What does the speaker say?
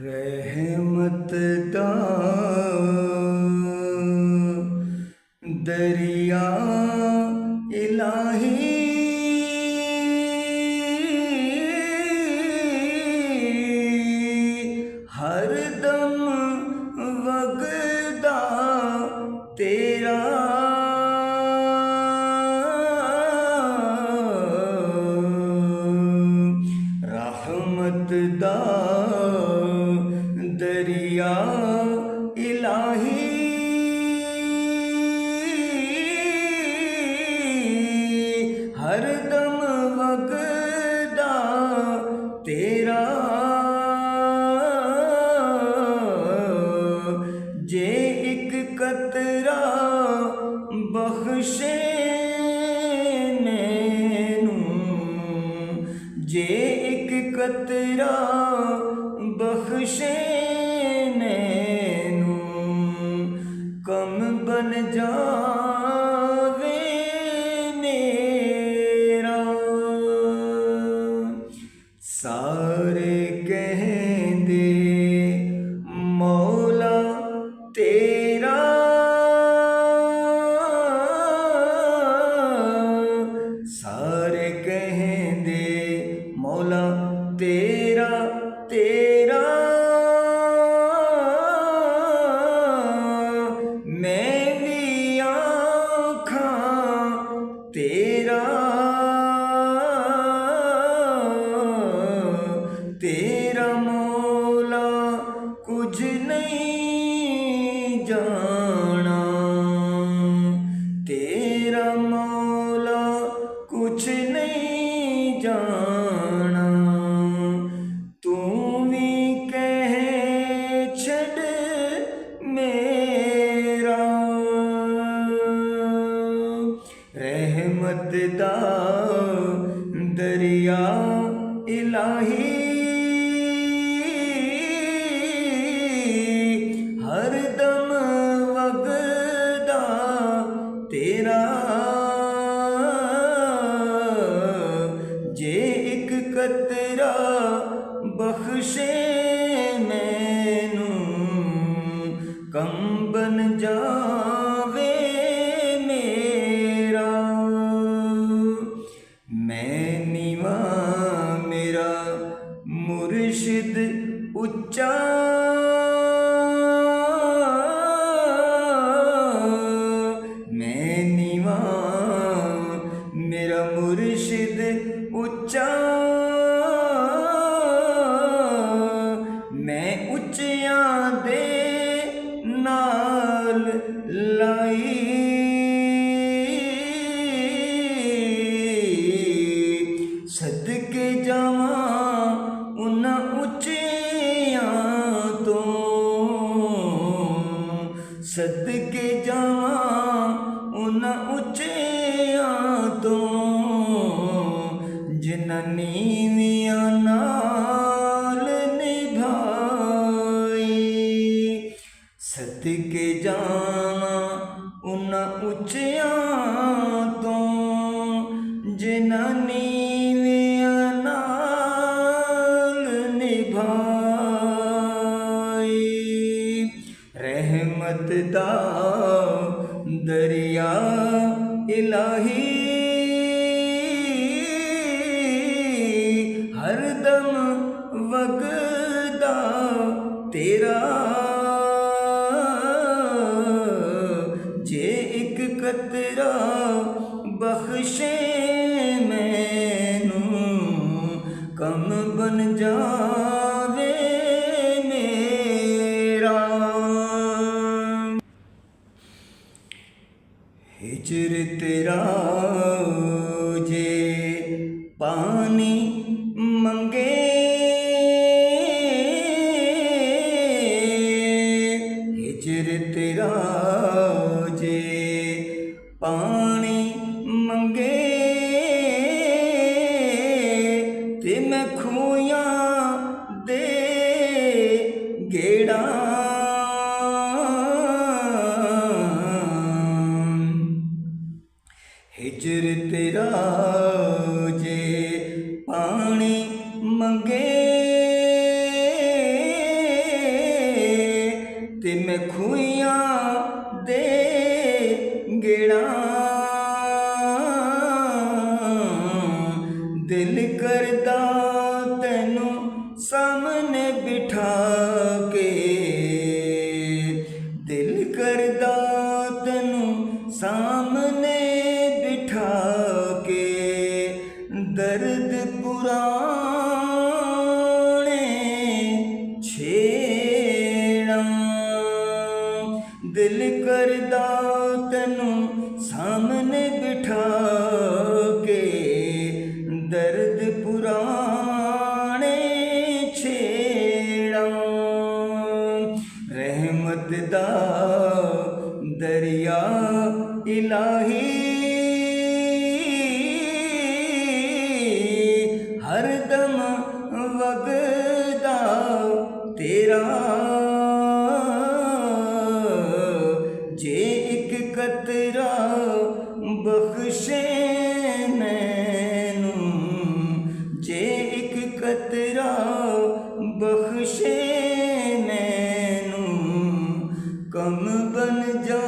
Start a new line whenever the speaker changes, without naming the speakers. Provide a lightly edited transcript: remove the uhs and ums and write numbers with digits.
रहमत दा दरिया इलाही हर दम वगदा तेरा रहमत दा दरिया इलाही हर दम वगदा तेरा जे एक कतरा बख्शे नैनू जे एक कतरा बख्शे नैनू कम बन जावे मेरा सारे कहंदे मौला तेरा सारे कहंदे मौला तेरा तेरा मैं भी आखां तेरा तेरा मौला कुछ नहीं जाना तेरा मौला कुछ नहीं जाना तू भी कह छड़ मेरा रहमत दा दरिया इलाही हर दम वगदा तेरा जे एक कतरा बख्शे मैनू कम बन जावे मेरा मैं नीवा मेरा मुर्शिद उच्चा मैं नीवा मेरा मुर्शिद उच्चा मैं उच्चियां दे नाल लाई सदके जावां उन्हां उच्चियां तो सदके जावां उन्हां उच्चियां तो जिन्हां नीवियां नाल निभाई सदके जावां उन्हां उच्चियां तो जिन्हां नीवियां नाल निभाई रहमत दा दरिया इलाही हर दम वगदा तेरा जे एक कतरा बख्शे मैनू कम बन जावे मेरा हिजर तेरा जे पानी मंगे हिजर तेरा जे पानी मंगे ते मैं खूयां दे गेड़ा हिजर तेरा जे पानी मंगे ਦਿਲ ਕਰਦਾ ਤੈਨੂੰ ਸਾਹਮਣੇ ਬਿਠਾ ਕੇ, ਦਿਲ ਕਰਦਾ ਤੈਨੂੰ ਸਾਹਮਣੇ ਬਿਠਾ ਕੇ, ਦਰਦ ਪੁਰਾਣੇ ਛੇੜਾਂ। ਦਿਲ ਕਰਦਾ ਤੈਨੂੰ ਸਾਹਮਣੇ ਬਿਠਾ ਕੇ, ਦਰਦ ਪੁਰਾਣੇ ਛੇੜਾਂ। ਰਹਿਮਤ ਦਾ ਦਰਿਆ ਇਲਾਹੀ ਹਰਦਮ ਵਗਦਾ ਤੇਰਾ, ਜੇ ਇੱਕ ਕਤਰਾ ਬਖਸ਼ੇ ਮੈਨੂੰ, ਜੇ ਇੱਕ ਕਤਰਾ ਬਖਸ਼ੇ ਮੈਨੂੰ, ਕਮ ਬਨ ਜਾ